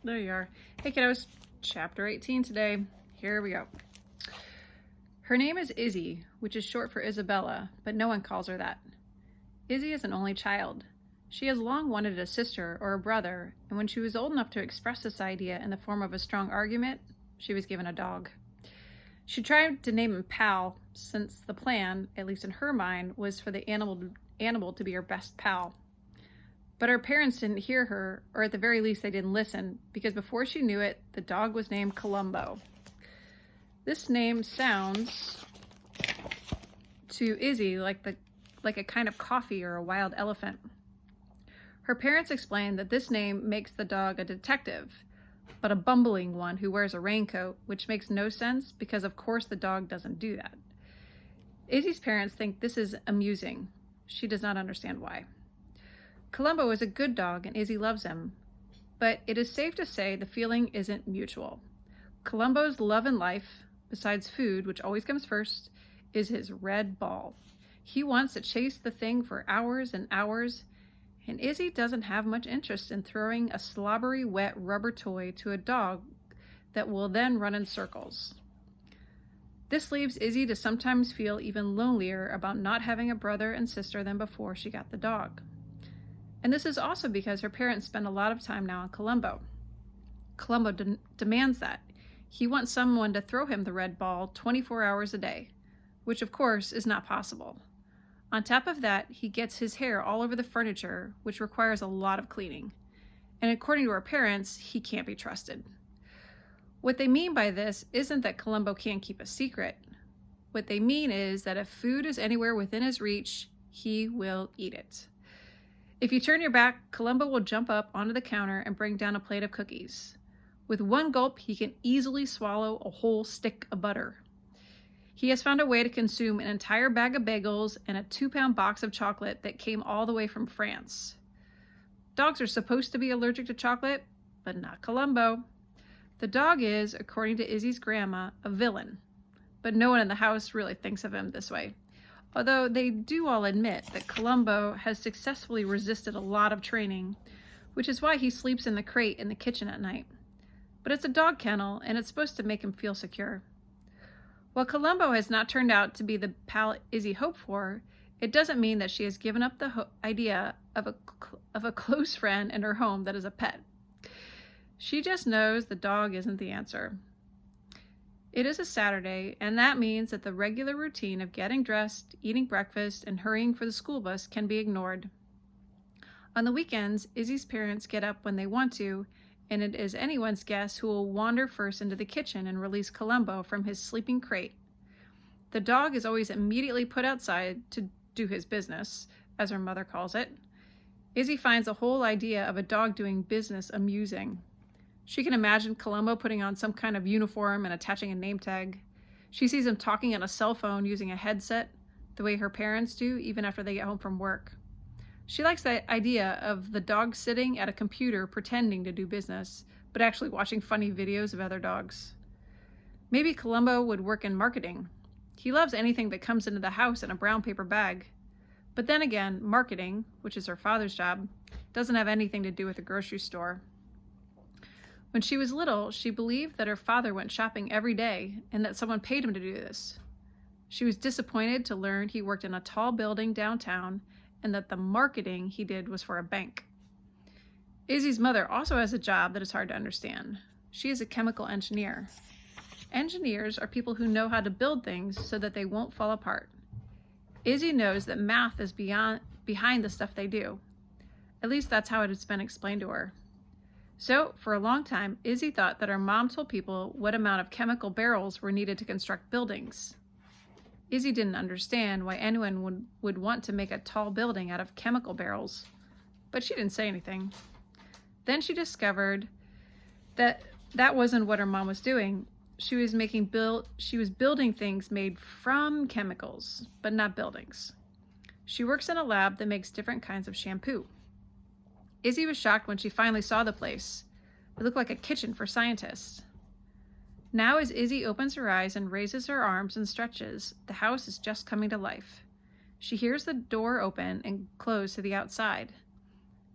There you are. Hey kiddos, chapter 18 today. Here we go. Her name is Izzy, which is short for Isabella, but no one calls her that. Izzy is an only child. She has long wanted a sister or a brother, and when she was old enough to express this idea in the form of a strong argument, she was given a dog. She tried to name him Pal, since the plan, at least in her mind, was for the animal to be her best pal. But her parents didn't hear her, or at the very least they didn't listen, because before she knew it, the dog was named Columbo. This name sounds to Izzy like a kind of coffee or a wild elephant. Her parents explained that this name makes the dog a detective, but a bumbling one who wears a raincoat, which makes no sense because of course the dog doesn't do that. Izzy's parents think this is amusing. She does not understand why. Columbo is a good dog and Izzy loves him, but it is safe to say the feeling isn't mutual. Columbo's love in life, besides food, which always comes first, is his red ball. He wants to chase the thing for hours and hours, and Izzy doesn't have much interest in throwing a slobbery, wet rubber toy to a dog that will then run in circles. This leaves Izzy to sometimes feel even lonelier about not having a brother and sister than before she got the dog. And this is also because her parents spend a lot of time now on Columbo. Columbo demands that. He wants someone to throw him the red ball 24 hours a day, which of course is not possible. On top of that, he gets his hair all over the furniture, which requires a lot of cleaning. And according to her parents, he can't be trusted. What they mean by this isn't that Columbo can't keep a secret. What they mean is that if food is anywhere within his reach, he will eat it. If you turn your back, Columbo will jump up onto the counter and bring down a plate of cookies. With one gulp, he can easily swallow a whole stick of butter. He has found a way to consume an entire bag of bagels and a 2-pound box of chocolate that came all the way from France. Dogs are supposed to be allergic to chocolate, but not Columbo. The dog is, according to Izzy's grandma, a villain, but no one in the house really thinks of him this way. Although they do all admit that Columbo has successfully resisted a lot of training, which is why he sleeps in the crate in the kitchen at night. But it's a dog kennel, and it's supposed to make him feel secure. While Columbo has not turned out to be the pal Izzy hoped for, it doesn't mean that she has given up the idea of a close friend in her home that is a pet. She just knows the dog isn't the answer. It is a Saturday, and that means that the regular routine of getting dressed, eating breakfast, and hurrying for the school bus can be ignored. On the weekends, Izzy's parents get up when they want to, and it is anyone's guess who will wander first into the kitchen and release Columbo from his sleeping crate. The dog is always immediately put outside to do his business, as her mother calls it. Izzy finds the whole idea of a dog doing business amusing. She can imagine Columbo putting on some kind of uniform and attaching a name tag. She sees him talking on a cell phone using a headset, the way her parents do even after they get home from work. She likes the idea of the dog sitting at a computer pretending to do business, but actually watching funny videos of other dogs. Maybe Columbo would work in marketing. He loves anything that comes into the house in a brown paper bag. But then again, marketing, which is her father's job, doesn't have anything to do with a grocery store. When she was little, she believed that her father went shopping every day and that someone paid him to do this. She was disappointed to learn he worked in a tall building downtown and that the marketing he did was for a bank. Izzy's mother also has a job that is hard to understand. She is a chemical engineer. Engineers are people who know how to build things so that they won't fall apart. Izzy knows that math is behind the stuff they do. At least that's how it has been explained to her. So, for a long time, Izzy thought that her mom told people what amount of chemical barrels were needed to construct buildings. Izzy didn't understand why anyone would want to make a tall building out of chemical barrels, but she didn't say anything. Then she discovered that that wasn't what her mom was doing. She was building things made from chemicals, but not buildings. She works in a lab that makes different kinds of shampoo. Izzy was shocked when she finally saw the place. It looked like a kitchen for scientists. Now as Izzy opens her eyes and raises her arms and stretches, the house is just coming to life. She hears the door open and close to the outside.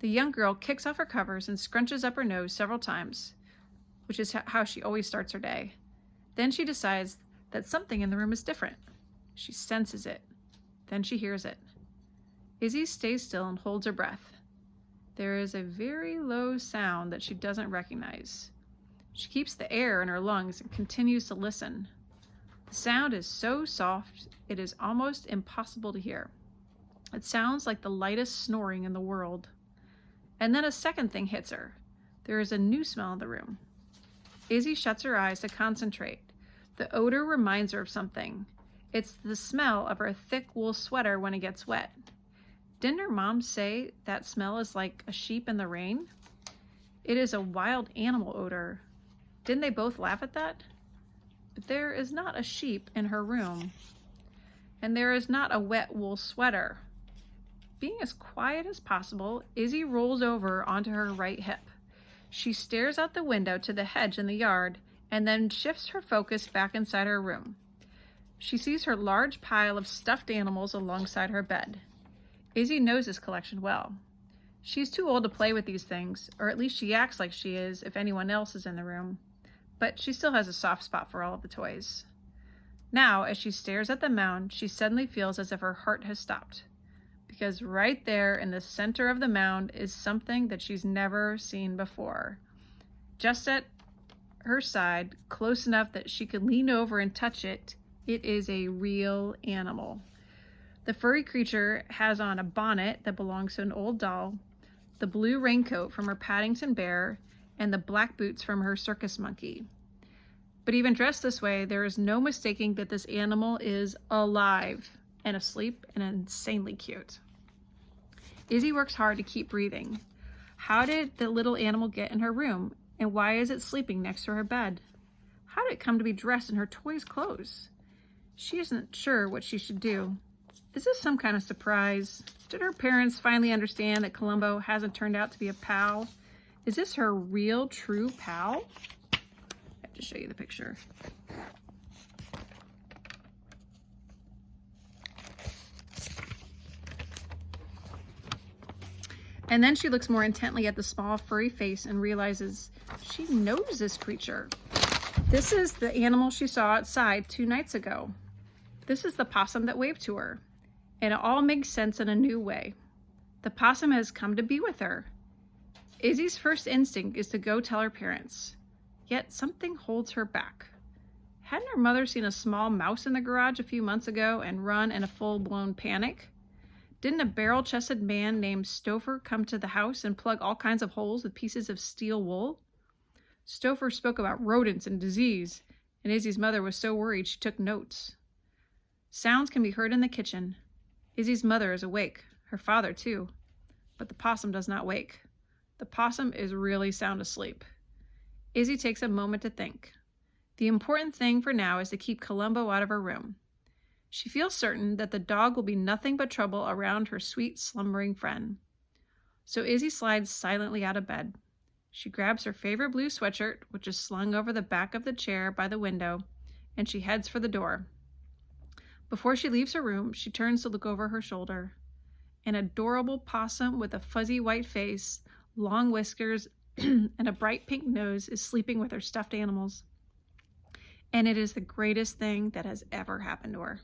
The young girl kicks off her covers and scrunches up her nose several times, which is how she always starts her day. Then she decides that something in the room is different. She senses it. Then she hears it. Izzy stays still and holds her breath. There is a very low sound that she doesn't recognize. She keeps the air in her lungs and continues to listen. The sound is so soft, it is almost impossible to hear. It sounds like the lightest snoring in the world. And then a second thing hits her. There is a new smell in the room. Izzy shuts her eyes to concentrate. The odor reminds her of something. It's the smell of her thick wool sweater when it gets wet. Didn't her mom say that smell is like a sheep in the rain? It is a wild animal odor. Didn't they both laugh at that? But there is not a sheep in her room. And there is not a wet wool sweater. Being as quiet as possible, Izzy rolls over onto her right hip. She stares out the window to the hedge in the yard and then shifts her focus back inside her room. She sees her large pile of stuffed animals alongside her bed. Izzy knows this collection well. She's too old to play with these things, or at least she acts like she is if anyone else is in the room. But she still has a soft spot for all of the toys. Now, as she stares at the mound, she suddenly feels as if her heart has stopped. Because right there in the center of the mound is something that she's never seen before. Just at her side, close enough that she could lean over and touch it, it is a real animal. The furry creature has on a bonnet that belongs to an old doll, the blue raincoat from her Paddington Bear, and the black boots from her circus monkey. But even dressed this way, there is no mistaking that this animal is alive and asleep and insanely cute. Izzy works hard to keep breathing. How did the little animal get in her room, and why is it sleeping next to her bed? How did it come to be dressed in her toy's clothes? She isn't sure what she should do. Is this some kind of surprise? Did her parents finally understand that Columbo hasn't turned out to be a pal? Is this her real, true pal? I have to show you the picture. And then she looks more intently at the small furry face and realizes she knows this creature. This is the animal she saw outside 2 nights ago. This is the possum that waved to her. And it all makes sense in a new way. The possum has come to be with her. Izzy's first instinct is to go tell her parents. Yet something holds her back. Hadn't her mother seen a small mouse in the garage a few months ago and run in a full-blown panic? Didn't a barrel-chested man named Stouffer come to the house and plug all kinds of holes with pieces of steel wool? Stouffer spoke about rodents and disease, and Izzy's mother was so worried she took notes. Sounds can be heard in the kitchen. Izzy's mother is awake, her father too, but the possum does not wake. The possum is really sound asleep. Izzy takes a moment to think. The important thing for now is to keep Columbo out of her room. She feels certain that the dog will be nothing but trouble around her sweet, slumbering friend. So Izzy slides silently out of bed. She grabs her favorite blue sweatshirt, which is slung over the back of the chair by the window, and she heads for the door. Before she leaves her room, she turns to look over her shoulder. An adorable possum with a fuzzy white face, long whiskers, and a bright pink nose is sleeping with her stuffed animals. And it is the greatest thing that has ever happened to her.